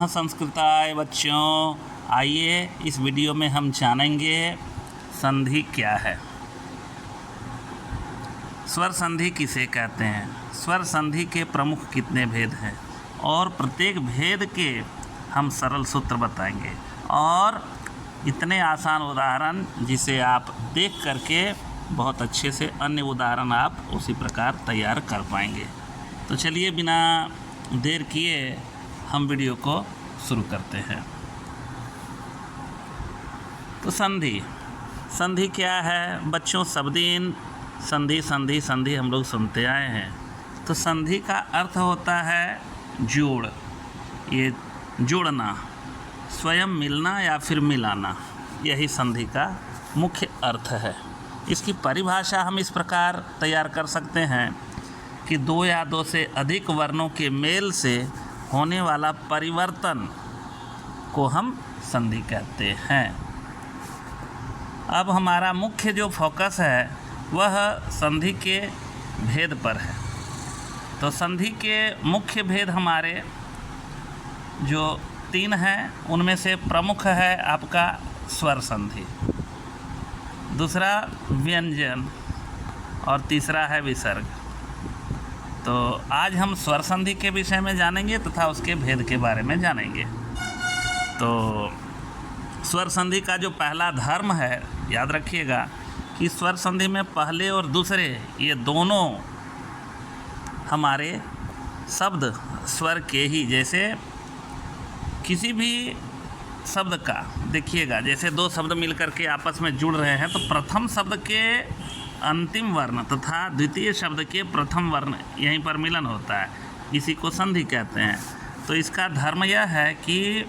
संस्कृताय बच्चों, आइए इस वीडियो में हम जानेंगे संधि क्या है। स्वर संधि किसे कहते हैं, स्वर संधि के प्रमुख कितने भेद हैं और प्रत्येक भेद के हम सरल सूत्र बताएंगे और इतने आसान उदाहरण जिसे आप देख करके बहुत अच्छे से अन्य उदाहरण आप उसी प्रकार तैयार कर पाएंगे। तो चलिए बिना देर किए हम वीडियो को शुरू करते हैं। तो संधि क्या है बच्चों? सब दिन संधि संधि संधि हम लोग सुनते आए हैं। तो संधि का अर्थ होता है जोड़, ये जोड़ना, स्वयं मिलना या फिर मिलाना, यही संधि का मुख्य अर्थ है। इसकी परिभाषा हम इस प्रकार तैयार कर सकते हैं कि दो या दो से अधिक वर्णों के मेल से होने वाला परिवर्तन को हम संधि कहते हैं। अब हमारा मुख्य जो फोकस है वह संधि के भेद पर है। तो संधि के मुख्य भेद हमारे जो 3 हैं, उनमें से प्रमुख है आपका स्वर संधि, दूसरा व्यंजन और तीसरा है विसर्ग। तो आज हम स्वर संधि के विषय में जानेंगे तथा उसके भेद के बारे में जानेंगे। तो स्वर संधि का जो पहला धर्म है, याद रखिएगा कि स्वर संधि में पहले और दूसरे ये दोनों हमारे शब्द स्वर के ही, जैसे किसी भी शब्द का देखिएगा, जैसे दो शब्द मिलकर के आपस में जुड़ रहे हैं तो प्रथम शब्द के अंतिम वर्ण तथा द्वितीय शब्द के प्रथम वर्ण यहीं पर मिलन होता है, इसी को संधि कहते हैं। तो इसका धर्म यह है कि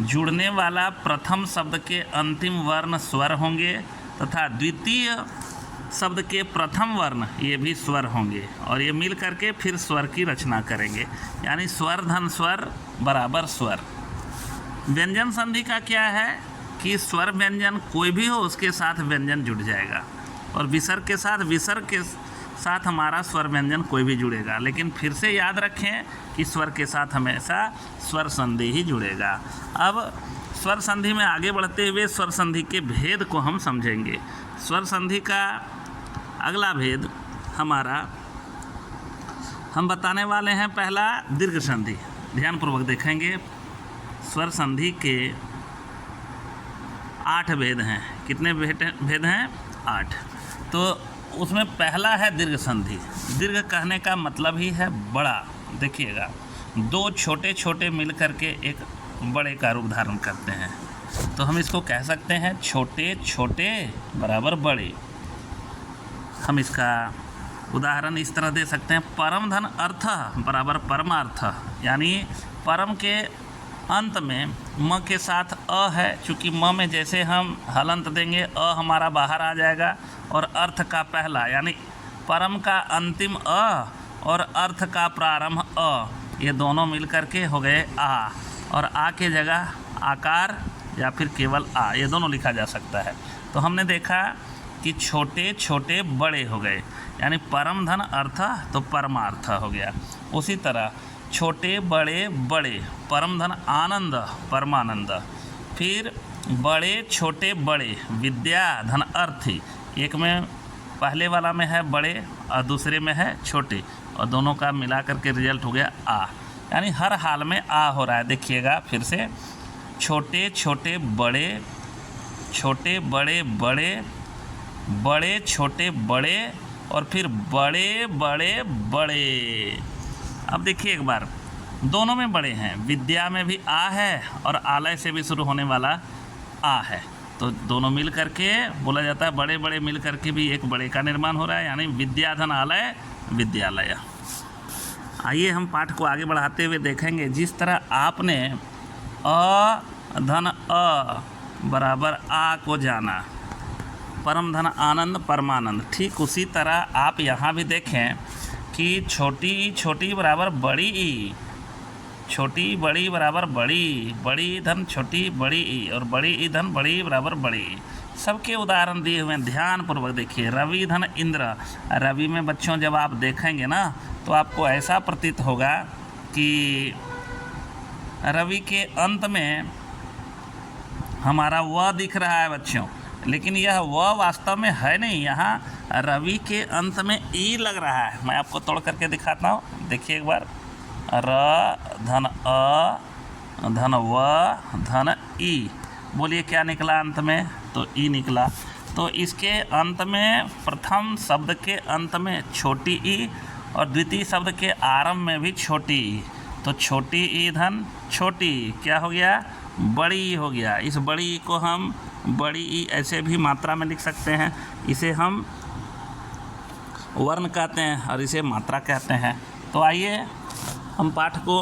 जुड़ने वाला प्रथम शब्द के अंतिम वर्ण स्वर होंगे तथा द्वितीय शब्द के प्रथम वर्ण ये भी स्वर होंगे और ये मिल करके फिर स्वर की रचना करेंगे, यानी स्वर धन स्वर बराबर स्वर। व्यंजन संधि का क्या है कि स्वर व्यंजन कोई भी हो उसके साथ व्यंजन जुड़ जाएगा और विसर्ग के साथ हमारा स्वर व्यंजन कोई भी जुड़ेगा, लेकिन फिर से याद रखें कि स्वर के साथ हमेशा स्वर संधि ही जुड़ेगा। अब स्वर संधि में आगे बढ़ते हुए स्वर संधि के भेद को हम समझेंगे। स्वर संधि का अगला भेद हमारा हम बताने वाले हैं, पहला दीर्घ संधि। ध्यानपूर्वक देखेंगे। स्वर संधि के 8 भेद हैं। कितने भेद हैं? 8। तो उसमें पहला है दीर्घ संधि। दीर्घ कहने का मतलब ही है बड़ा। देखिएगा, दो छोटे छोटे मिल करके एक बड़े का रूप धारण करते हैं, तो हम इसको कह सकते हैं छोटे छोटे बराबर बड़े। हम इसका उदाहरण इस तरह दे सकते हैं, परम धन अर्थ बराबर परमार्थ, यानी परम के अंत में म के साथ अ है, चूँकि म में जैसे हम हलंत देंगे अ हमारा बाहर आ जाएगा और अर्थ का पहला यानी परम का अंतिम अ और अर्थ का प्रारंभ अ, ये दोनों मिल करके हो गए आ, और आ के जगह आकार या फिर केवल आ, ये दोनों लिखा जा सकता है। तो हमने देखा कि छोटे छोटे बड़े हो गए, यानी परम धन अर्थ तो परमार्थ हो गया। उसी तरह छोटे बड़े बड़े, परम धन आनंद परमानंद, फिर बड़े छोटे बड़े विद्या धन अर्थी। एक में पहले वाला में है बड़े और दूसरे में है छोटे, और दोनों का मिला करके रिजल्ट हो गया आ, यानी हर हाल में आ हो रहा है। देखिएगा फिर से, छोटे छोटे बड़े, छोटे बड़े बड़े, बड़े छोटे बड़े, और फिर बड़े बड़े बड़े। अब देखिए एक बार, दोनों में बड़े हैं, विद्या में भी आ है और आलय से भी शुरू होने वाला आ है, तो दोनों मिल करके बोला जाता है बड़े बड़े मिल करके भी एक बड़े का निर्माण हो रहा है, यानी विद्याधन आलय विद्यालय। आइए हम पाठ को आगे बढ़ाते हुए देखेंगे। जिस तरह आपने अ धन अ बराबर आ को जाना, परम धन आनंद परमानंद, ठीक उसी तरह आप यहाँ भी देखें कि छोटी छोटी बराबर बड़ी ई, छोटी बड़ी बराबर बड़ी, बड़ी धन छोटी बड़ी ई, और बड़ी ई धन बड़ी बराबर बड़ी। सबके उदाहरण दिए हुए हैं, ध्यानपूर्वक देखिए। रवि धन इंद्र, रवि में बच्चों जब आप देखेंगे ना तो आपको ऐसा प्रतीत होगा कि रवि के अंत में हमारा व दिख रहा है बच्चों, लेकिन यह व वास्तव में है नहीं, यहाँ रवि के अंत में ई लग रहा है। मैं आपको तोड़ करके दिखाता हूँ, देखिए एक बार, र धन अ धन व धन ई, बोलिए क्या निकला अंत में, तो ई निकला। तो इसके अंत में, प्रथम शब्द के अंत में छोटी ई और द्वितीय शब्द के आरंभ में भी छोटी ई, तो छोटी ई धन छोटी ई क्या हो गया, बड़ी ई हो गया। इस बड़ी ई को हम बड़ी ई ऐसे भी मात्रा में लिख सकते हैं, इसे हम वर्ण कहते हैं और इसे मात्रा कहते हैं। तो आइए हम पाठ को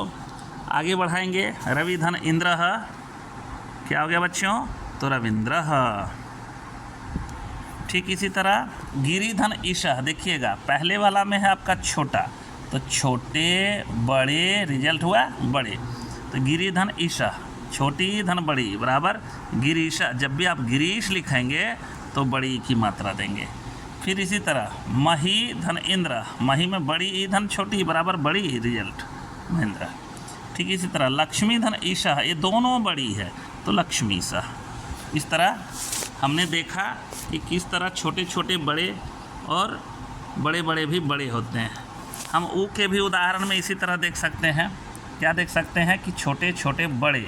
आगे बढ़ाएंगे। रवि धन इंद्र क्या हो गया बच्चों, तो रविंद्र। ठीक इसी तरह गिरी धन ईशा, देखिएगा पहले वाला में है आपका छोटा, तो छोटे बड़े रिजल्ट हुआ बड़े, तो गिरी धन ईशा, छोटी धन बड़ी बराबर गिरीशा। जब भी आप गिरीश लिखेंगे तो बड़ी की मात्रा देंगे। फिर इसी तरह मही धन इंद्र, मही में बड़ी ई धन छोटी बराबर बड़ी रिजल्ट महेंद्र। ठीक इसी तरह लक्ष्मी धन ईशा, ये दोनों बड़ी है तो लक्ष्मी सा। इस तरह हमने देखा कि किस तरह छोटे छोटे बड़े और बड़े बड़े भी बड़े होते हैं। हम ऊ के भी उदाहरण में इसी तरह देख सकते हैं। क्या देख सकते हैं कि छोटे छोटे बड़े,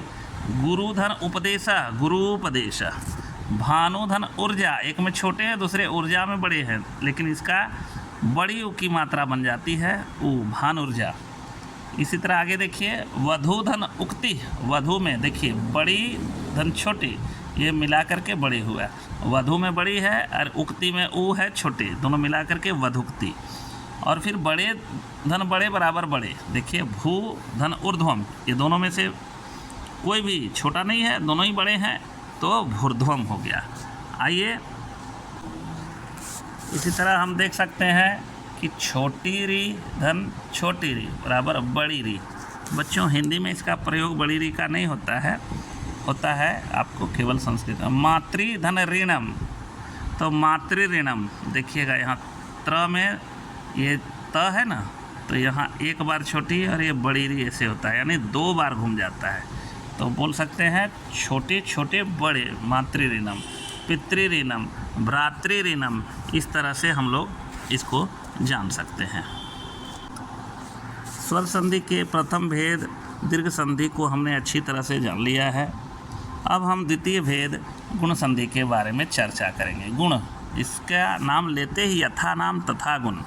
गुरु धन उपदेशा, गुरु उपदेशा। भानु धन ऊर्जा, एक में छोटे हैं दूसरे ऊर्जा में बड़े हैं, लेकिन इसका बड़ी ऊ की मात्रा बन जाती है ऊ, भान ऊर्जा। इसी तरह आगे देखिए वधु धन उक्ति, वधु में देखिए बड़ी धन छोटी, ये मिला करके बड़ी हुआ, वधु में बड़ी है और उक्ति में ऊ है छोटे, दोनों मिला करके वधुक्ति। और फिर बड़े धन बड़े बराबर बड़े, देखिए भू धन ऊर्ध्वम, ये दोनों में से कोई भी छोटा नहीं है, दोनों ही बड़े हैं तो भूर्ध्वम हो गया। आइए इसी तरह हम देख सकते हैं कि छोटी री धन छोटी री बराबर बड़ी री। बच्चों हिंदी में इसका प्रयोग बड़ी री का नहीं होता है, होता है आपको केवल संस्कृत में। मातृ धन ऋणम, तो मातृ ऋणम देखिएगा, यहाँ त्र में ये त है ना, तो यहाँ एक बार छोटी और ये बड़ी री ऐसे होता है, यानी दो बार घूम जाता है। तो बोल सकते हैं छोटे छोटे बड़े, मातृ ऋणम, पितृ ऋणम, भ्रातृ ऋणम, इस तरह से हम लोग इसको जान सकते हैं। स्वर संधि के प्रथम भेद दीर्घ संधि को हमने अच्छी तरह से जान लिया है। अब हम द्वितीय भेद गुण संधि के बारे में चर्चा करेंगे। गुण, इसका नाम लेते ही यथा नाम तथा गुण।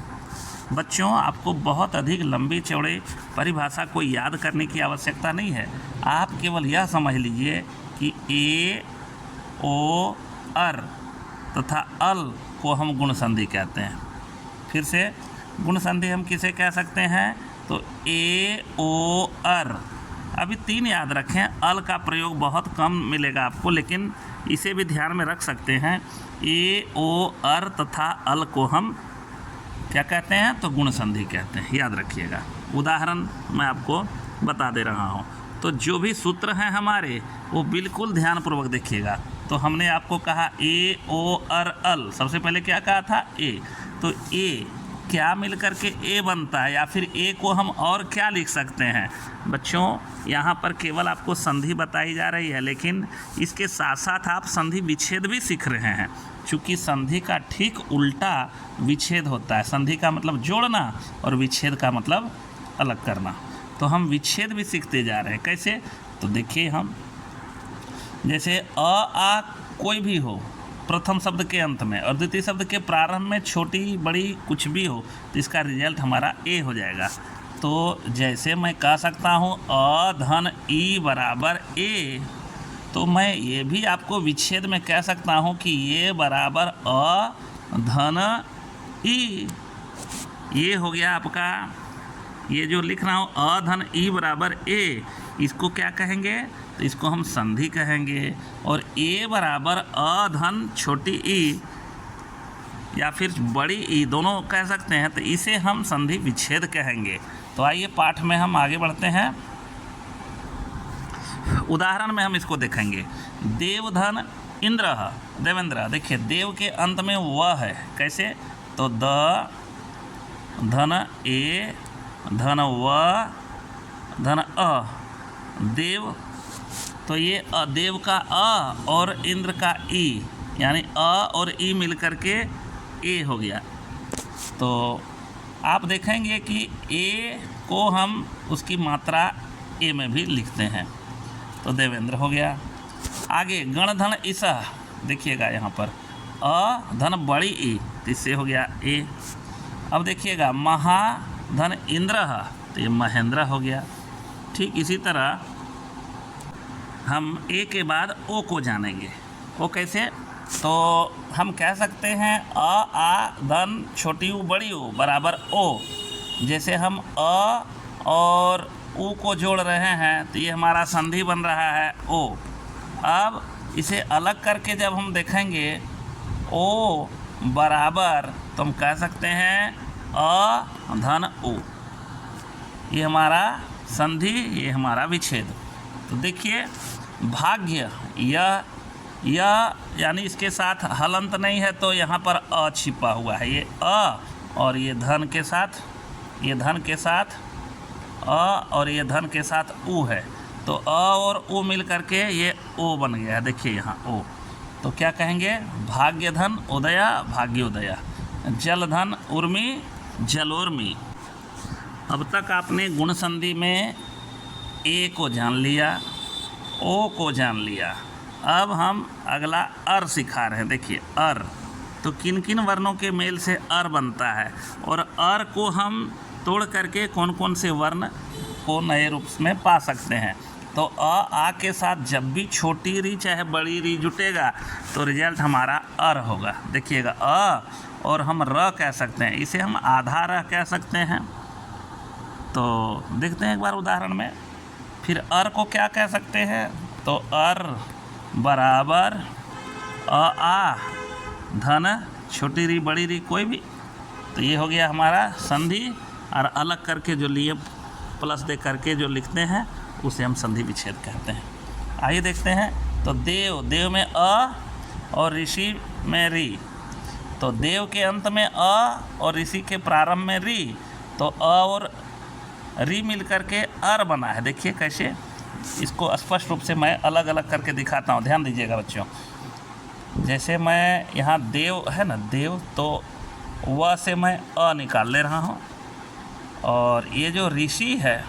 बच्चों आपको बहुत अधिक लंबी चौड़े परिभाषा को याद करने की आवश्यकता नहीं है, आप केवल यह समझ लीजिए कि ए, ओ, अर तथा अल को हम गुण संधि कहते हैं। फिर से गुण संधि हम किसे कह सकते हैं, तो ए, ओ, अर। अभी तीन याद रखें, अल का प्रयोग बहुत कम मिलेगा आपको, लेकिन इसे भी ध्यान में रख सकते हैं। ए, ओ, अर तथा अल को हम क्या कहते हैं, तो गुण संधि कहते हैं, याद रखिएगा। उदाहरण मैं आपको बता दे रहा हूँ, तो जो भी सूत्र हैं हमारे वो बिल्कुल ध्यानपूर्वक देखिएगा। तो हमने आपको कहा ए, ओ, अर, अल, सबसे पहले क्या कहा था, ए, तो ए क्या मिल कर के ए बनता है, या फिर ए को हम और क्या लिख सकते हैं। बच्चों यहाँ पर केवल आपको संधि बताई जा रही है, लेकिन इसके साथ साथ आप संधि विच्छेद भी सीख रहे हैं, क्योंकि संधि का ठीक उल्टा विच्छेद होता है। संधि का मतलब जोड़ना और विच्छेद का मतलब अलग करना, तो हम विच्छेद भी सीखते जा रहे हैं। कैसे, तो देखिए हम जैसे अ, आ कोई भी हो प्रथम शब्द के अंत में और द्वितीय शब्द के प्रारंभ में छोटी बड़ी कुछ भी हो, तो इसका रिजल्ट हमारा ए हो जाएगा। तो जैसे मैं कह सकता हूँ अ धन ई बराबर ए, तो मैं ये भी आपको विच्छेद में कह सकता हूँ कि ये बराबर अ धन ई। ये हो गया आपका, ये जो लिख रहा हूँ अ धन ई बराबर ए, इसको क्या कहेंगे, तो इसको हम संधि कहेंगे। और ए बराबर अ धन छोटी ई या फिर बड़ी ई दोनों कह सकते हैं, तो इसे हम संधि विच्छेद कहेंगे। तो आइए पाठ में हम आगे बढ़ते हैं। उदाहरण में हम इसको देखेंगे। देवधन इंद्र, देवेंद्र, देखिए देव के अंत में व है, कैसे, तो द धन ए धन व धन अ देव, तो ये देव का अ और इंद्र का ई, यानी अ और ई मिल कर के ए हो गया। तो आप देखेंगे कि ए को हम उसकी मात्रा ए में भी लिखते हैं, तो देवेंद्र हो गया। आगे गण धन ईसा, देखिएगा यहाँ पर अ धन बड़ी ई, तो इससे हो गया ए। अब देखिएगा महाधन इंद्र, तो ये महेंद्र हो गया। ठीक इसी तरह हम ए के बाद ओ को जानेंगे। ओ कैसे? तो हम कह सकते हैं आ धन छोटी ऊ बड़ी ऊ बराबर ओ। जैसे हम अ और ऊ को जोड़ रहे हैं तो ये हमारा संधि बन रहा है ओ। अब इसे अलग करके जब हम देखेंगे ओ बराबर, तो हम कह सकते हैं अ धन ऊ। ये हमारा संधि, ये हमारा विच्छेद। तो देखिए भाग्य, यह यानी इसके साथ हलंत नहीं है, तो यहाँ पर अ छिपा हुआ है। ये अ और ये धन के साथ, ये धन के साथ अ और ये धन के साथ ऊ है, तो अ और ऊ मिल करके ये ओ बन गया है। देखिए यहाँ ओ, तो क्या कहेंगे? भाग्य धन उदया भाग्योदया, जल धन उर्मी जलोर्मी। अब तक आपने गुण संधि में ए को जान लिया, ओ को जान लिया। अब हम अगला अर सिखा रहे हैं। देखिए अर, तो किन किन वर्णों के मेल से अर बनता है, और अर को हम तोड़ करके कौन कौन से वर्ण को नए रूप में पा सकते हैं। तो आ के साथ जब भी छोटी री चाहे बड़ी री जुटेगा तो रिजल्ट हमारा अर होगा। देखिएगा अ, और हम र कह सकते हैं, इसे हम आधा र कह सकते हैं। तो देखते हैं एक बार उदाहरण में। फिर अर को क्या कह सकते हैं? तो अर बराबर आ धन छोटी री बड़ी री कोई भी, तो ये हो गया हमारा संधि। और अलग करके जो लिए प्लस दे करके जो लिखते हैं उसे हम संधि विच्छेद कहते हैं। आइए देखते हैं। तो देव, देव में अ और ऋषि में री, तो देव के अंत में अ और ऋषि के प्रारंभ में री, तो अ और री मिल करके अर बना है। देखिए कैसे, इसको स्पष्ट रूप से मैं अलग अलग करके दिखाता हूँ, ध्यान दीजिएगा बच्चों। जैसे मैं यहाँ देव है ना, देव, तो वह से मैं अ निकाल ले रहा हूँ, और ये जो ऋषि है,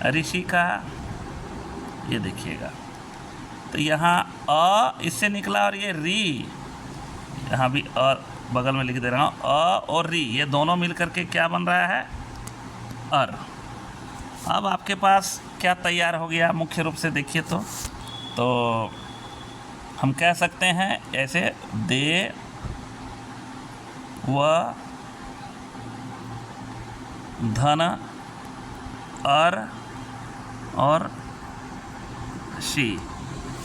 ऋषि का ये देखिएगा, तो यहाँ अ इससे निकला और ये री, यहाँ भी अ बगल में लिख दे रहा हूँ, अ और री ये दोनों मिल करके क्या बन रहा है? अर। अब आपके पास क्या तैयार हो गया मुख्य रूप से देखिए तो हम कह सकते हैं ऐसे दे व धन अर और शी।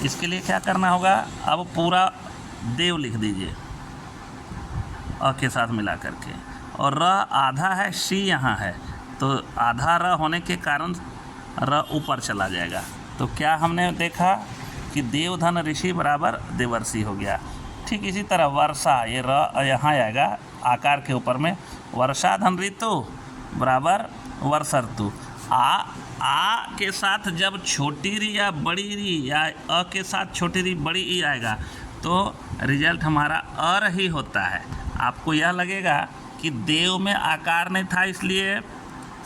इसके लिए क्या करना होगा? अब पूरा देव लिख दीजिए अ के साथ मिला करके, और र आधा है, शी यहाँ है, तो आधा र होने के कारण र ऊपर चला जाएगा। तो क्या हमने देखा कि देवधन ऋषि बराबर देवर्षि हो गया। ठीक इसी तरह वर्षा, ये र यहाँ आएगा आकार के ऊपर में, वर्षा धन ऋतु बराबर वर्ष ऋतु। आ के साथ जब छोटी री या बड़ी री या अ के साथ छोटी री बड़ी ई आएगा तो रिजल्ट हमारा अर ही होता है। आपको यह लगेगा कि देव में आकार नहीं था इसलिए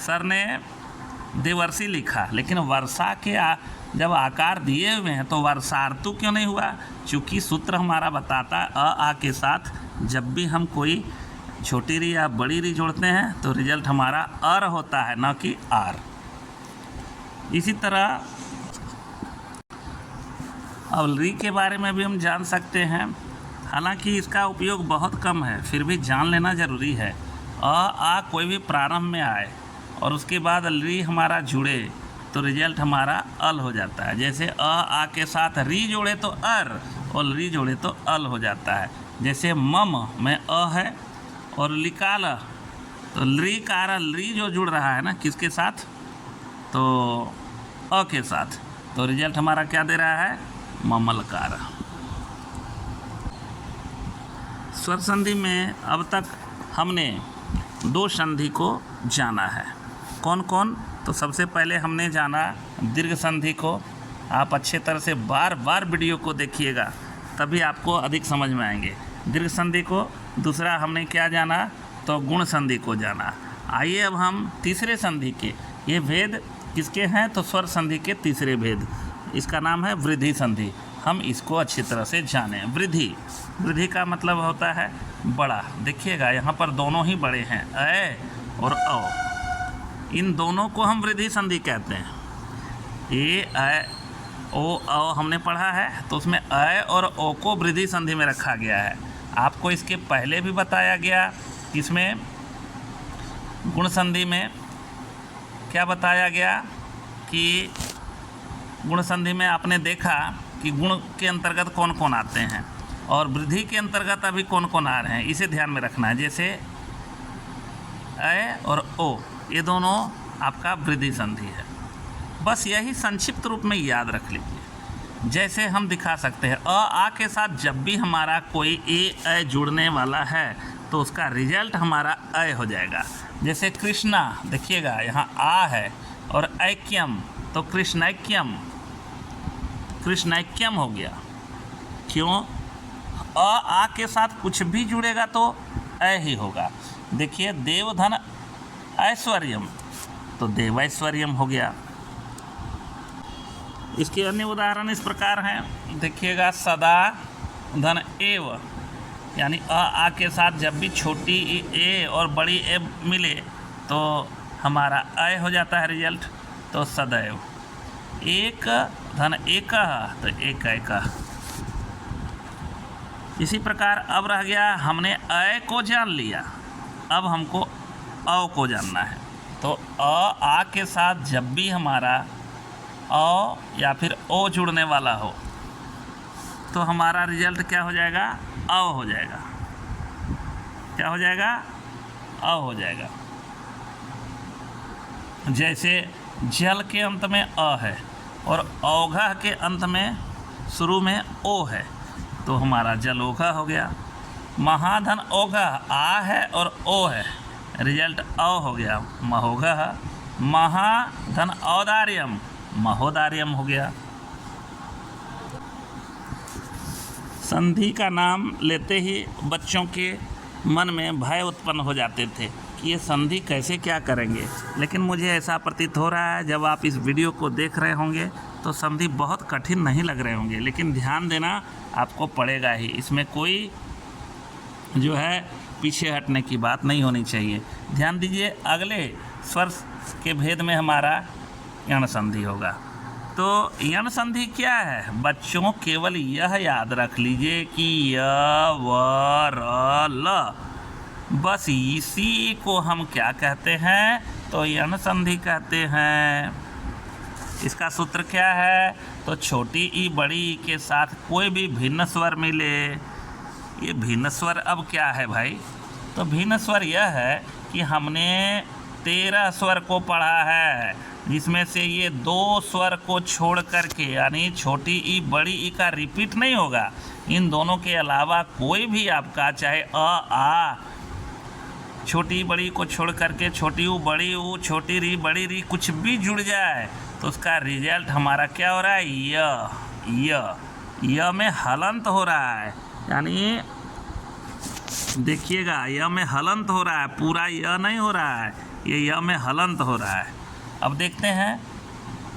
सर ने देवर्षि लिखा, लेकिन वर्षा के जब आकार दिए हुए हैं तो वर्षार्तु क्यों नहीं हुआ? चूँकि सूत्र हमारा बताता है आ के साथ जब भी हम कोई छोटी री या बड़ी री जोड़ते हैं तो रिजल्ट हमारा अर होता है, न कि आर। इसी तरह अब री के बारे में भी हम जान सकते हैं, हालांकि इसका उपयोग बहुत कम है, फिर भी जान लेना ज़रूरी है। आ कोई भी प्रारंभ में आए और उसके बाद री हमारा जुड़े तो रिजल्ट हमारा अल हो जाता है। जैसे आ के साथ री जोड़े तो अर और री जोड़े तो अल हो जाता है। जैसे मम में अ है और लिकाल, तो ली कार ली जो जुड़ रहा है ना किसके साथ? तो अ के साथ, तो रिजल्ट हमारा क्या दे रहा है? ममलकार। स्वर संधि में अब तक हमने दो संधि को जाना है। कौन कौन? तो सबसे पहले हमने जाना दीर्घ संधि को। आप अच्छे तरह से बार बार वीडियो को देखिएगा, तभी आपको अधिक समझ में आएंगे दीर्घ संधि को। दूसरा हमने क्या जाना, तो गुण संधि को जाना। आइए अब हम तीसरे संधि के, ये भेद किसके हैं, तो स्वर संधि के तीसरे भेद, इसका नाम है वृद्धि संधि। हम इसको अच्छी तरह से जानें। वृद्धि का मतलब होता है बड़ा। देखिएगा यहाँ पर दोनों ही बड़े हैं, अ और औ। इन दोनों को हम वृद्धि संधि कहते हैं। ए अ ओ औ हमने पढ़ा है, तो उसमें अ और ओ को वृद्धि संधि में रखा गया है। आपको इसके पहले भी बताया गया, इसमें गुण संधि में क्या बताया गया कि गुण संधि में आपने देखा कि गुण के अंतर्गत कौन कौन आते हैं और वृद्धि के अंतर्गत अभी कौन कौन आ रहे हैं, इसे ध्यान में रखना है। जैसे अ और ओ, ये दोनों आपका वृद्धि संधि है। बस यही संक्षिप्त रूप में याद रख लीजिए। जैसे हम दिखा सकते हैं, अ आ के साथ जब भी हमारा कोई ए अ जुड़ने वाला है तो उसका रिजल्ट हमारा अ हो जाएगा। जैसे कृष्णा, देखिएगा यहाँ आ है और ऐक्यम, तो कृष्णैक्यम, कृष्णैक्यम हो गया। क्यों? अ आ के साथ कुछ भी जुड़ेगा तो अ ही होगा। देखिए देवधन ऐश्वर्यम, तो देवैश्वर्यम हो गया। इसके अन्य उदाहरण इस प्रकार हैं, देखिएगा सदा धन एव, यानी अ आ के साथ जब भी छोटी ए और बड़ी ए मिले तो हमारा अ हो जाता है रिजल्ट, तो सदैव। एक धन एक, तो एक एक। इसी प्रकार अब रह गया, हमने अ को जान लिया, अब हमको औ को जानना है। तो अ आ के साथ जब भी हमारा औ या फिर ओ जुड़ने वाला हो तो हमारा रिजल्ट क्या हो जाएगा, अ हो जाएगा। क्या हो जाएगा, अ हो जाएगा। जैसे जल के अंत में अ है और औघा के अंत में शुरू में ओ है, तो हमारा जलोघा हो गया। महाधन ओघा, आ है और ओ है, रिजल्ट अ हो गया, महोघा। महाधन औदार्यम, महोदार्यम हो गया। संधि का नाम लेते ही बच्चों के मन में भय उत्पन्न हो जाते थे कि ये संधि कैसे क्या करेंगे, लेकिन मुझे ऐसा प्रतीत हो रहा है जब आप इस वीडियो को देख रहे होंगे तो संधि बहुत कठिन नहीं लग रहे होंगे, लेकिन ध्यान देना आपको पड़ेगा ही। इसमें कोई जो है पीछे हटने की बात नहीं होनी चाहिए। ध्यान दीजिए, अगले स्वर के भेद में हमारा यण संधि होगा। तो यण संधि क्या है बच्चों, केवल यह याद रख लीजिए कि य व र ल, बस इसी को हम क्या कहते हैं, तो यण संधि कहते हैं। इसका सूत्र क्या है, तो छोटी ई बड़ी ई के साथ कोई भी भिन्न स्वर मिले। ये भिन्न स्वर अब क्या है भाई, तो भिन्न स्वर यह है कि हमने 13 स्वर को पढ़ा है, जिसमें से ये 2 स्वर को छोड़ करके, यानी छोटी ई बड़ी ई का रिपीट नहीं होगा। इन दोनों के अलावा कोई भी आपका चाहे अ आ, छोटी बड़ी को छोड़ करके छोटी ऊ बड़ी ऊ, छोटी री बड़ी री, कुछ भी जुड़ जाए तो उसका रिजल्ट हमारा क्या हो रहा है, य में हलंत हो रहा है। यानी देखिएगा, य में हलंत हो रहा है, पूरा य नहीं हो रहा है, ये य में हलंत हो रहा है। अब देखते हैं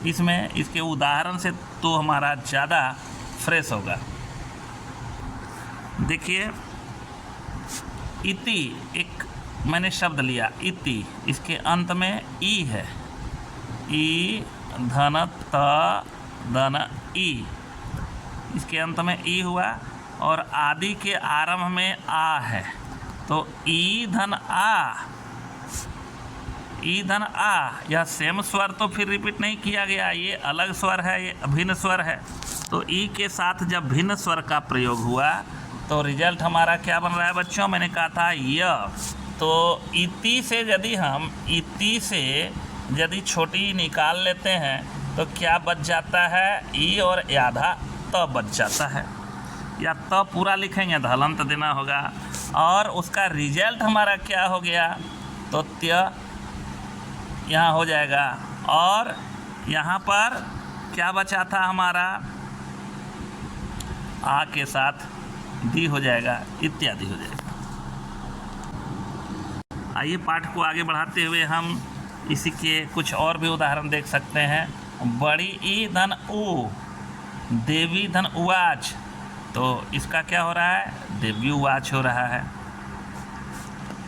इसमें, इसके उदाहरण से तो हमारा ज़्यादा फ्रेश होगा। देखिए इति, एक मैंने शब्द लिया इति, इसके अंत में ई है, ई धन त धन ई, इसके अंत में ई हुआ और आदि के आरंभ में आ है, तो ई धन आ, ई धन आ, यह सेम स्वर तो फिर रिपीट नहीं किया गया, ये अलग स्वर है, ये अभिन्न स्वर है। तो ई के साथ जब भिन्न स्वर का प्रयोग हुआ तो रिजल्ट हमारा क्या बन रहा है बच्चों, मैंने कहा था य। तो इति से यदि हम इति से यदि छोटी निकाल लेते हैं तो क्या बच जाता है, ई और आधा त बच जाता है, या त पूरा लिखेंगे तो हलंत देना होगा, और उसका रिजल्ट हमारा क्या हो गया, तो त्य यहाँ हो जाएगा और यहाँ पर क्या बचा था हमारा, आ के साथ दी हो जाएगा, इत्यादि हो जाएगा। आइए पाठ को आगे बढ़ाते हुए हम इसी के कुछ और भी उदाहरण देख सकते हैं। बड़ी ई धन ऊ, देवी धन उवाच, तो इसका क्या हो रहा है, देवी उवाच हो रहा है।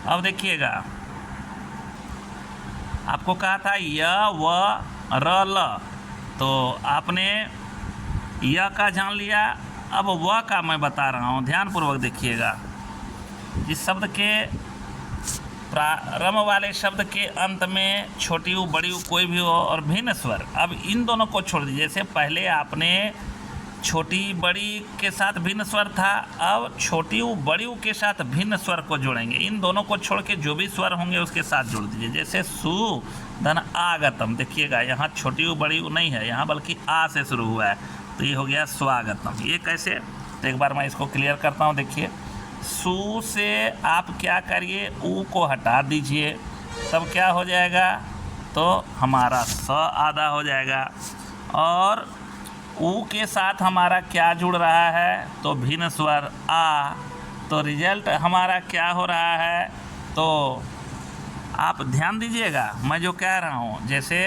अब देखिएगा, आपको कहा था य व र ल, तो आपने य का जान लिया, अब व का मैं बता रहा हूँ, ध्यानपूर्वक देखिएगा। जिस शब्द के प्रारंभ वाले शब्द के अंत में छोटी ऊ बड़ी ऊ कोई भी हो और भिन्न स्वर, अब इन दोनों को छोड़ दीजिए। जैसे पहले आपने छोटी बड़ी के साथ भिन्न स्वर था, अब छोटी ऊ बड़ी ऊ के साथ भिन्न स्वर को जोड़ेंगे। इन दोनों को छोड़ के जो भी स्वर होंगे उसके साथ जोड़ दीजिए। जैसे सु धन आगतम, देखिएगा यहाँ छोटी ऊ बड़ी ऊ नहीं है, यहाँ बल्कि आ से शुरू हुआ है, तो ये हो गया स्वागतम। ये कैसे, तो एक बार मैं इसको क्लियर करता हूँ। देखिए, सु से आप क्या करिए, ऊ को हटा दीजिए, तब क्या हो जाएगा, तो हमारा स आधा हो जाएगा। और ऊ के साथ हमारा क्या जुड़ रहा है, तो भिन्न स्वर आ, तो रिजल्ट हमारा क्या हो रहा है, तो आप ध्यान दीजिएगा मैं जो कह रहा हूँ। जैसे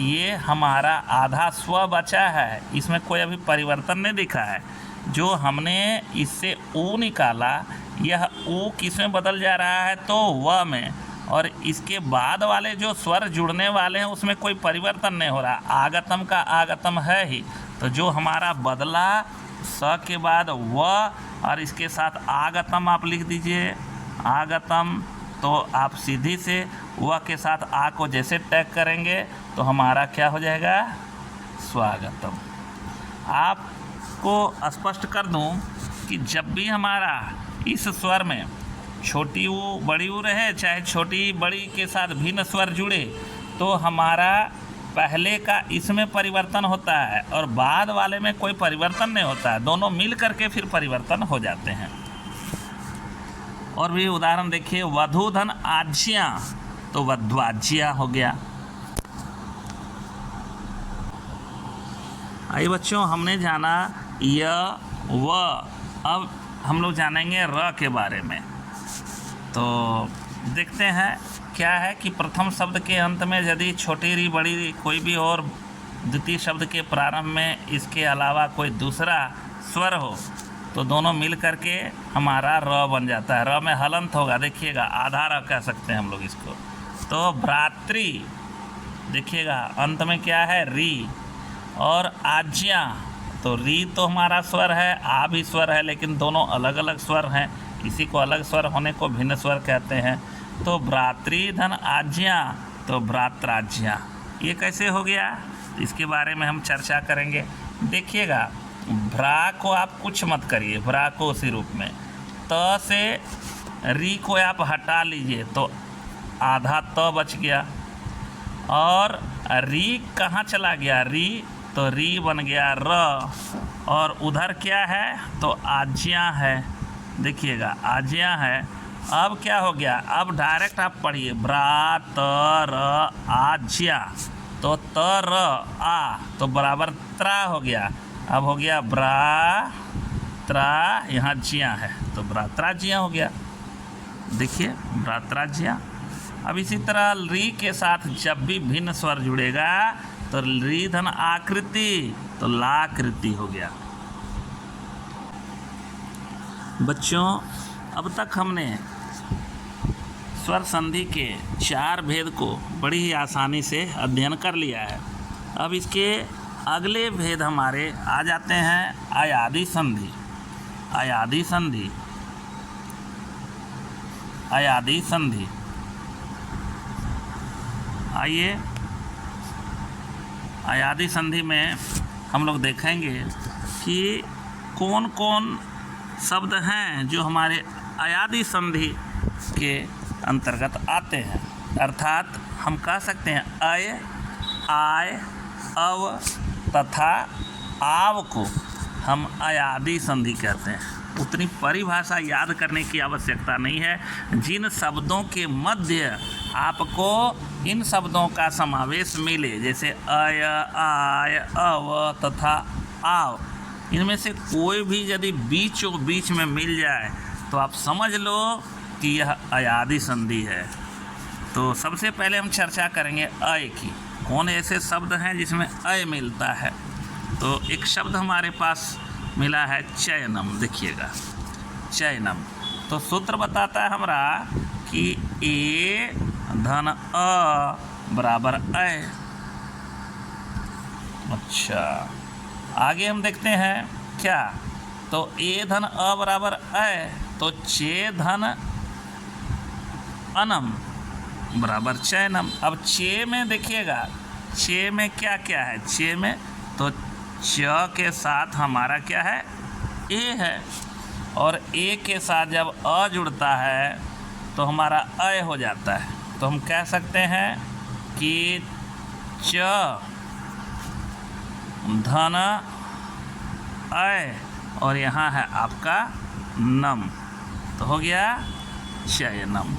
ये हमारा आधा स्व बचा है, इसमें कोई अभी परिवर्तन नहीं दिखा है। जो हमने इससे ऊ निकाला, यह ऊ किस में बदल जा रहा है, तो व में, और इसके बाद वाले जो स्वर जुड़ने वाले हैं उसमें कोई परिवर्तन नहीं हो रहा। आगतम का आगतम है ही, तो जो हमारा बदला स के बाद व और इसके साथ आगतम आप लिख दीजिए, आगतम, तो आप सीधी से व के साथ आ को जैसे टैग करेंगे तो हमारा क्या हो जाएगा, स्वागतम। आपको स्पष्ट कर दूं कि जब भी हमारा इस स्वर में छोटी ऊ बड़ी ऊ रहे, चाहे छोटी बड़ी के साथ भिन्न स्वर जुड़े, तो हमारा पहले का इसमें परिवर्तन होता है और बाद वाले में कोई परिवर्तन नहीं होता है, दोनों मिल करके फिर परिवर्तन हो जाते हैं। और भी उदाहरण देखिए, वधू धन आज्ञा, तो वध्वाज्या हो गया। आइए बच्चों, हमने जाना य व, अब हम लोग जानेंगे र के बारे में। तो देखते हैं क्या है कि प्रथम शब्द के अंत में यदि छोटी री बड़ी री कोई भी और द्वितीय शब्द के प्रारंभ में इसके अलावा कोई दूसरा स्वर हो, तो दोनों मिल करके हमारा र बन जाता है। र में हलंत होगा, देखिएगा आधा र कह सकते हैं हम लोग इसको। तो भ्रातृ, देखिएगा अंत में क्या है, री, और आज्ञा, तो री तो हमारा स्वर है, आ भी स्वर है, लेकिन दोनों अलग अलग स्वर हैं, इसी को अलग स्वर होने को भिन्न स्वर कहते हैं। तो भ्रातृ धन आज्ञा, तो भ्रात्राज्ञा, ये कैसे हो गया, इसके बारे में हम चर्चा करेंगे। देखिएगा, भ्रा को आप कुछ मत करिए, भ्रा को उसी रूप में, त से री को आप हटा लीजिए तो आधा त बच गया, और री कहाँ चला गया, री, तो री बन गया र, और उधर क्या है, तो आज्ञा है, देखिएगा आज्ञा है। अब क्या हो गया, अब डायरेक्ट आप पढ़िए, ब्रा त र आज्ञा, तो त र आ, तो बराबर त्रा हो गया। अब हो गया ब्रा त्रा, यहाँ ज्या है, तो भ्रात्राज्ञा हो गया। देखिए भ्रात्राज्ञा। अब इसी तरह री के साथ जब भी भिन्न स्वर जुड़ेगा तो री धन आकृति, तो लाकृति हो गया। बच्चों, अब तक हमने स्वर संधि के 4 भेद को बड़ी ही आसानी से अध्ययन कर लिया है। अब इसके अगले भेद हमारे आ जाते हैं अयादि संधि। अयादि संधि, अयादि संधि। आइए, अयादि संधि में हम लोग देखेंगे कि कौन कौन शब्द हैं जो हमारे अयादि संधि के अंतर्गत आते हैं। अर्थात हम कह सकते हैं अय, आय, अव तथा आव को हम अयादि संधि कहते हैं। उतनी परिभाषा याद करने की आवश्यकता नहीं है। जिन शब्दों के मध्य आपको इन शब्दों का समावेश मिले, जैसे अय, आय, अव तथा आव, इनमें से कोई भी यदि बीचों बीच में मिल जाए तो आप समझ लो कि यह अयादि संधि है। तो सबसे पहले हम चर्चा करेंगे अय की। कौन ऐसे शब्द हैं जिसमें अय मिलता है? तो एक शब्द हमारे पास मिला है चयनम। देखिएगा चयनम, तो सूत्र बताता है हमरा कि ए धन अ बराबर अय। अच्छा, आगे हम देखते हैं क्या, तो ए धन अ बराबर अय, तो चे धन अनम बराबर चयनम। अब चे में देखिएगा, चे में क्या क्या है, चे में तो च के साथ हमारा क्या है, ए है, और ए के साथ जब अ जुड़ता है तो हमारा अय हो जाता है। तो हम कह सकते हैं कि च धन अय और यहाँ है आपका नम, तो हो गया चयनम।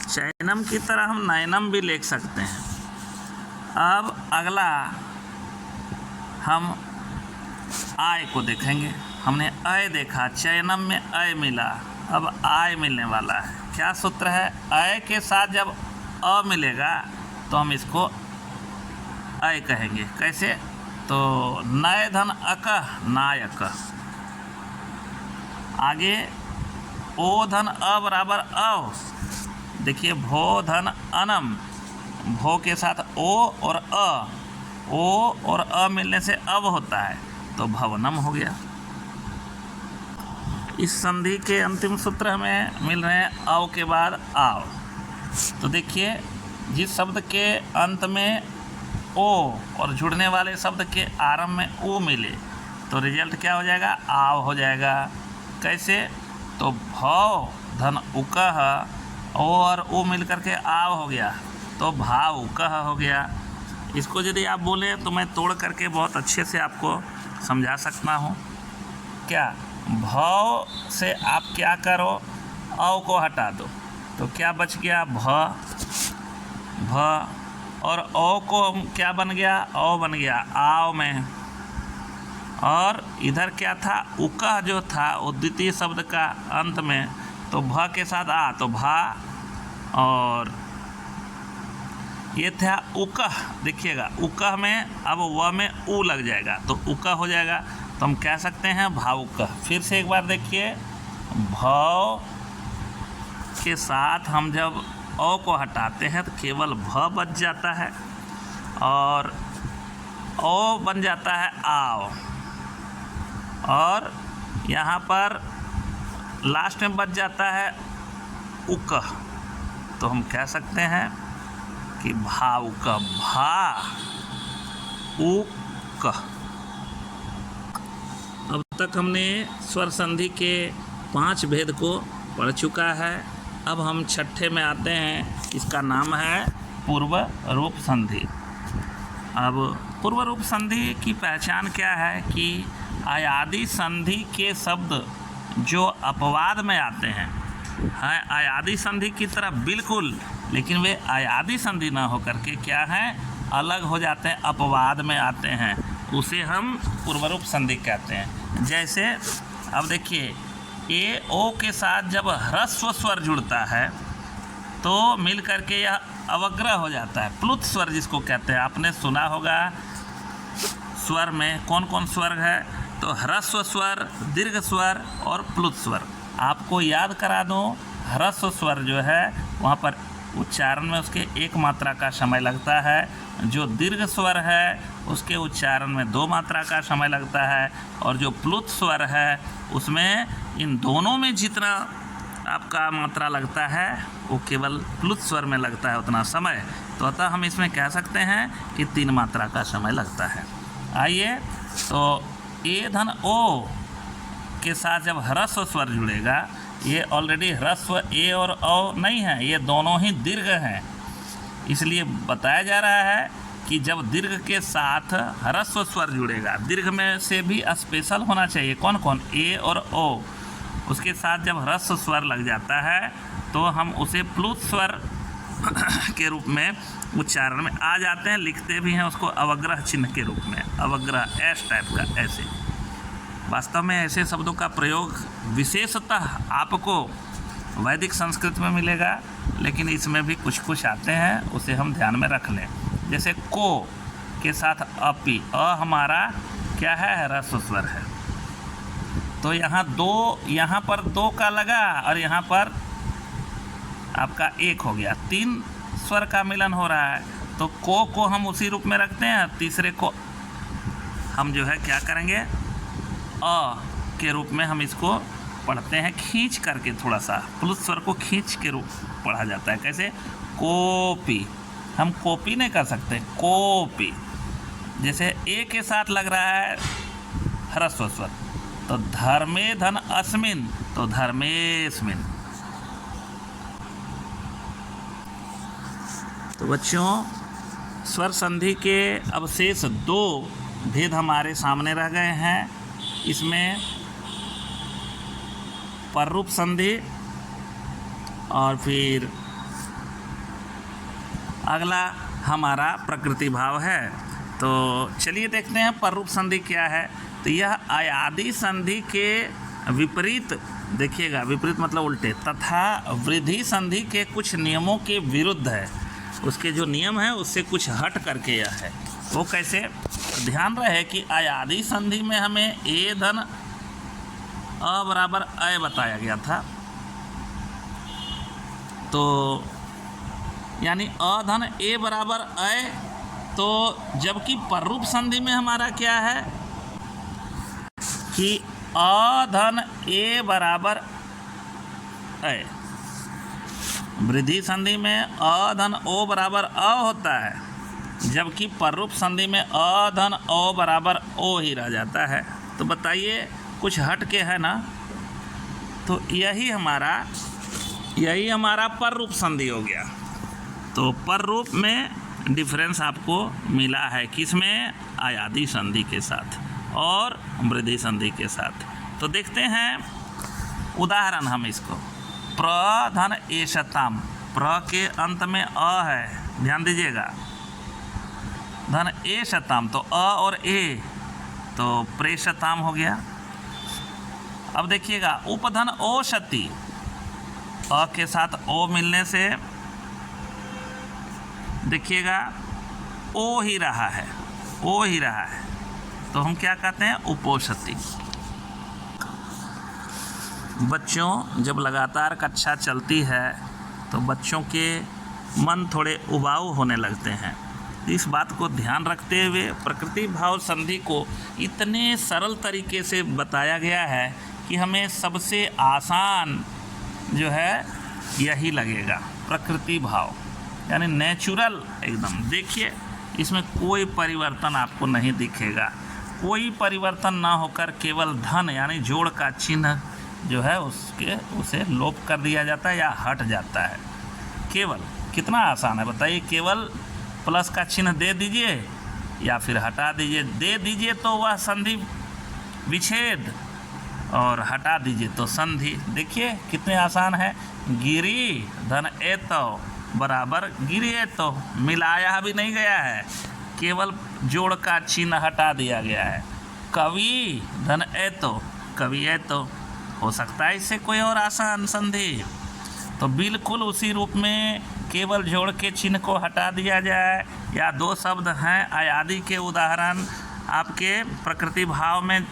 चयनम की तरह हम नयनम भी लिख सकते हैं। अब अगला हम आय को देखेंगे। हमने अय देखा, चयनम में अय मिला, अब आय मिलने वाला है। क्या सूत्र है, अय के साथ जब अ मिलेगा तो हम इसको अय कहेंगे। कैसे, तो नय धन अकह नायक। आगे ओ धन अ बराबर अव, देखिए भो धन अनम, भो के साथ ओ और अ, ओ और अ मिलने से अब होता है, तो भवनम हो गया। इस संधि के अंतिम सूत्र हमें मिल रहे हैं अव के बाद आव। तो देखिए जिस शब्द के अंत में ओ और जुड़ने वाले शब्द के आरंभ में ओ मिले तो रिजल्ट क्या हो जाएगा, आव हो जाएगा। कैसे, तो भव धन उकह, ओ और ओ मिल करके आव हो गया, तो भाव उकह हो गया। इसको यदि आप बोले तो मैं तोड़ करके बहुत अच्छे से आपको समझा सकता हूँ। क्या, भव से आप क्या करो, औ को हटा दो, तो क्या बच गया, भ, और ओ को क्या बन गया, ओ बन गया आव में, और इधर क्या था, उकह जो था वो द्वितीय शब्द का अंत में, तो भ के साथ आ, तो भा, और ये था उकह। देखिएगा उकह में अब व में उ लग जाएगा तो उकह हो जाएगा, तो हम कह सकते हैं भावुकह। फिर से एक बार देखिए, भव के साथ हम जब अ को हटाते हैं तो केवल भ बच जाता है और ओ बन जाता है आव, और यहाँ पर लास्ट में बच जाता है उकह, तो हम कह सकते हैं कि भावुकह, भा उकह। अब तक हमने स्वर संधि के 5 भेद को पढ़ चुका है। अब हम छठे में आते हैं, इसका नाम है पूर्व रूप संधि। अब पूर्व रूप संधि की पहचान क्या है कि अयादि संधि के शब्द जो अपवाद में आते हैं अयादि संधि की तरह बिल्कुल, लेकिन वे अयादि संधि ना होकर के क्या हैं, अलग हो जाते हैं, अपवाद में आते हैं, उसे हम पूर्वरूप संधि कहते हैं। जैसे अब देखिए, ए ओ के साथ जब ह्रस्व स्वर जुड़ता है तो मिल करके यह अवग्रह हो जाता है, प्लुत स्वर जिसको कहते हैं। आपने सुना होगा स्वर में कौन कौन स्वर है, तो ह्रस्व स्वर, दीर्घ स्वर और प्लुत स्वर। आपको याद करा दूं, ह्रस्व स्वर जो है वहाँ पर उच्चारण में उसके 1 मात्रा का समय लगता है, जो दीर्घ स्वर है उसके उच्चारण में 2 मात्रा का समय लगता है, और जो प्लुत स्वर है उसमें इन दोनों में जितना आपका मात्रा लगता है वो केवल प्लुत स्वर में लगता है उतना समय। तो अतः हम इसमें कह सकते हैं कि 3 मात्रा का समय लगता है। आइए, तो ए धन ओ के साथ जब ह्रस्व स्वर जुड़ेगा, ये ऑलरेडी ह्रस्व ए और औ नहीं है, ये दोनों ही दीर्घ हैं, इसलिए बताया जा रहा है कि जब दीर्घ के साथ ह्रस्व स्वर जुड़ेगा, दीर्घ में से भी स्पेशल होना चाहिए, कौन कौन, ए और ओ, उसके साथ जब ह्रस्व स्वर लग जाता है तो तो हम उसे प्लुत स्वर के रूप में उच्चारण में आ जाते हैं, लिखते भी हैं उसको अवग्रह चिन्ह के रूप में, अवग्रह एस टाइप का ऐसे। वास्तव में ऐसे शब्दों का प्रयोग विशेषतः आपको वैदिक संस्कृत में मिलेगा, लेकिन इसमें भी कुछ कुछ आते हैं, उसे हम ध्यान में रख लें। जैसे को के साथ अपि, अ हमारा क्या है, ह्रस्व स्वर है, तो यहाँ पर दो का लगा और यहाँ पर आपका एक हो गया, 3 स्वर का मिलन हो रहा है। तो को हम उसी रूप में रखते हैं, तीसरे को हम जो है क्या करेंगे, अ के रूप में हम इसको पढ़ते हैं, खींच करके थोड़ा सा प्लुत स्वर को खींच के रूप पढ़ा जाता है। कैसे, कोपी, हम कॉपी नहीं कर सकते, कोपी। जैसे ए के साथ लग रहा है ह्रस्व स्वर, तो धर्मे धन अस्मिन, तो धर्मेस्मिन। तो बच्चों, स्वर संधि के अवशेष 2 भेद हमारे सामने रह गए हैं। इसमें पररूप संधि और फिर अगला हमारा प्रकृति भाव है। तो चलिए देखते हैं पररूप संधि क्या है। तो यह अयादि संधि के विपरीत, देखिएगा विपरीत मतलब उल्टे, तथा वृद्धि संधि के कुछ नियमों के विरुद्ध है। उसके जो नियम है उससे कुछ हट करके यह है। वो कैसे, ध्यान रहे कि अयादि संधि में हमें ए धन अ बराबर अ बताया गया था, तो यानी अ धन ए बराबर अ, तो जबकि पररूप संधि में हमारा क्या है कि अ धन ए बराबर अ। वृद्धि संधि में अ धन ओ बराबर अ होता है, जबकि पररूप संधि में अ धन ओ बराबर ओ ही रह जाता है। तो बताइए कुछ हट के है ना, तो यही हमारा पररूप संधि हो गया। तो पररूप में डिफरेंस आपको मिला है किसमें, अयादि संधि के साथ और वृद्धि संधि के साथ। तो देखते हैं उदाहरण हम इसको। प्र धन एशताम, प्र के अंत में अ है, ध्यान दीजिएगा, धन एशताम, तो अ और ए, तो प्रेषताम हो गया। अब देखिएगा उपधन ओशति, अ के साथ ओ मिलने से देखिएगा ओ ही रहा है, ओ ही रहा है, तो हम क्या कहते हैं, उपोषति। बच्चों, जब लगातार कक्षा चलती है तो बच्चों के मन थोड़े उबाऊ होने लगते हैं। इस बात को ध्यान रखते हुए प्रकृति भाव संधि को इतने सरल तरीके से बताया गया है कि हमें सबसे आसान जो है यही लगेगा, प्रकृति भाव, यानी नेचुरल एकदम। देखिए इसमें कोई परिवर्तन आपको नहीं दिखेगा, कोई परिवर्तन ना होकर केवल धन यानी जोड़ का चिन्ह जो है उसे लोप कर दिया जाता है या हट जाता है। केवल कितना आसान है बताइए, केवल प्लस का चिन्ह दे दीजिए या फिर हटा दीजिए, दे दीजिए तो वह संधि विच्छेद और हटा दीजिए तो संधि। देखिए कितने आसान है। गिरी धन एतो बराबर गिरी एतो, मिलाया भी नहीं गया है, केवल जोड़ का चिन्ह हटा दिया गया है। कवि धन एतो, कवि एतो, हो सकता है इससे कोई और आसान संधि। तो बिल्कुल उसी रूप में केवल जोड़ के चिन्ह को हटा दिया जाए, या 2 शब्द हैं अयादि के उदाहरण आपके प्रकृति भाव में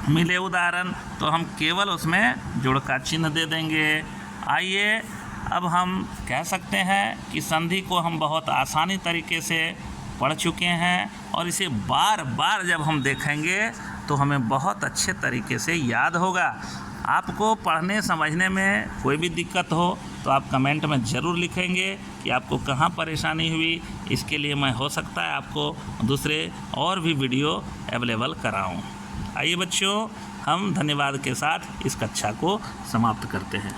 मिले उदाहरण, तो हम केवल उसमें जोड़ का चिन्ह दे देंगे। आइए अब हम कह सकते हैं कि संधि को हम बहुत आसानी तरीके से पढ़ चुके हैं, और इसे बार बार जब हम देखेंगे तो हमें बहुत अच्छे तरीके से याद होगा। आपको पढ़ने समझने में कोई भी दिक्कत हो तो आप कमेंट में ज़रूर लिखेंगे कि आपको कहाँ परेशानी हुई। इसके लिए मैं हो सकता है आपको दूसरे और भी वीडियो अवेलेबल कराऊं। आइए बच्चों, हम धन्यवाद के साथ इस कक्षा को समाप्त करते हैं।